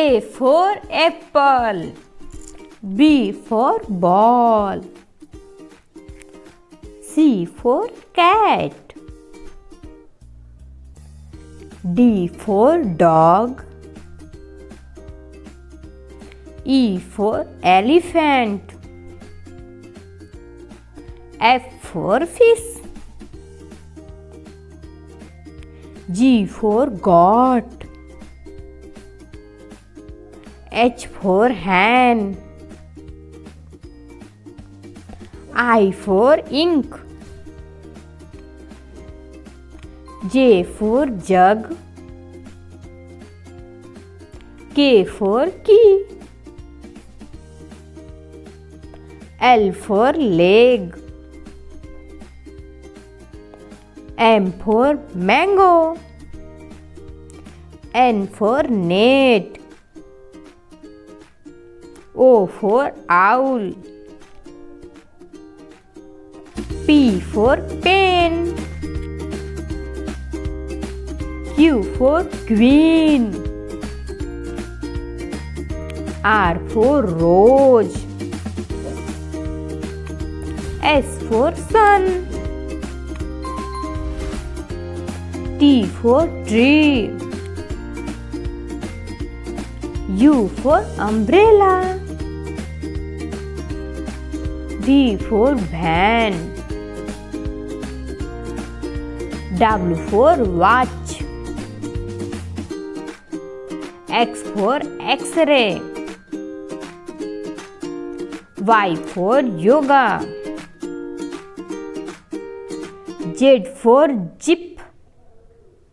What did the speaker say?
A for apple. B for ball. C for cat. D for dog. E for elephant. F for fish. G for goat. H for hen. I for ink. J for jug. K for key. L for leg. M for mango. N for net. O for owl. P for pen. Q for queen. R for rose. S for sun. T for tree. U for umbrella. V for van. W for watch. X for X-ray. Y for yoga. Z for zip.